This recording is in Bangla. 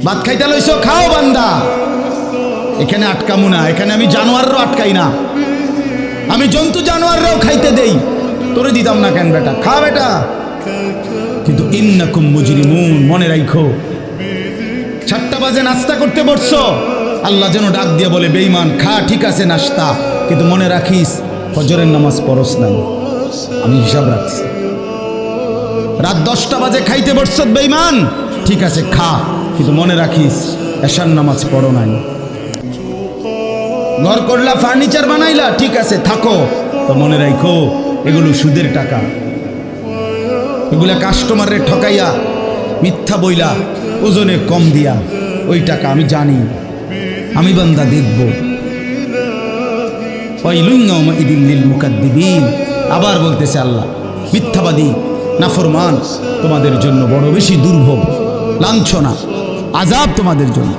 ভাত খাইতে লইছো, খাও বান্দা। এখানে আটকামু না, এখানে আমি জানোয়ারও আটকাই না, আমি জন্তু জানোয়াররাও খাইতে দেই, তোরে দিতাম না কেন বেটা, খা বেটা। কিন্তু ইন্নাকুম মুজরিমুন, মনে রাখো 7টা বাজে নাস্তা করতে বসছো, আল্লাহ যেন ডাক দিয়ে বলে বেঈমান খা, ঠিক আছে নাস্তা, কিন্তু মনে রাখিস ফজরের নামাজ পড়স নাই, আমি হিসাব রাখছি। রাত 10টা বাজে খাইতে বসছো বেঈমান, ঠিক আছে খা, কিন্তু মনে রাখিস এশার নামাজ পড়ো নাই। ঘর করলা, ফার্নিচার বানাইলা, ঠিক আছে থাকো, তো মনে রাখো এগুলো সুদের টাকা, এগুলা কাস্টমারের ঠকাইয়া মিথ্যা বইলা ওজনে কম দিয়া ওই টাকা আমি জানি, আমি বান্দা দেখব। আবার বলতেছে আল্লাহ, মিথ্যাবাদী নাফরমান তোমাদের জন্য বড় বেশি দুর্ভোগ, লাঞ্ছনা, আযাব তোমাদের জন্য।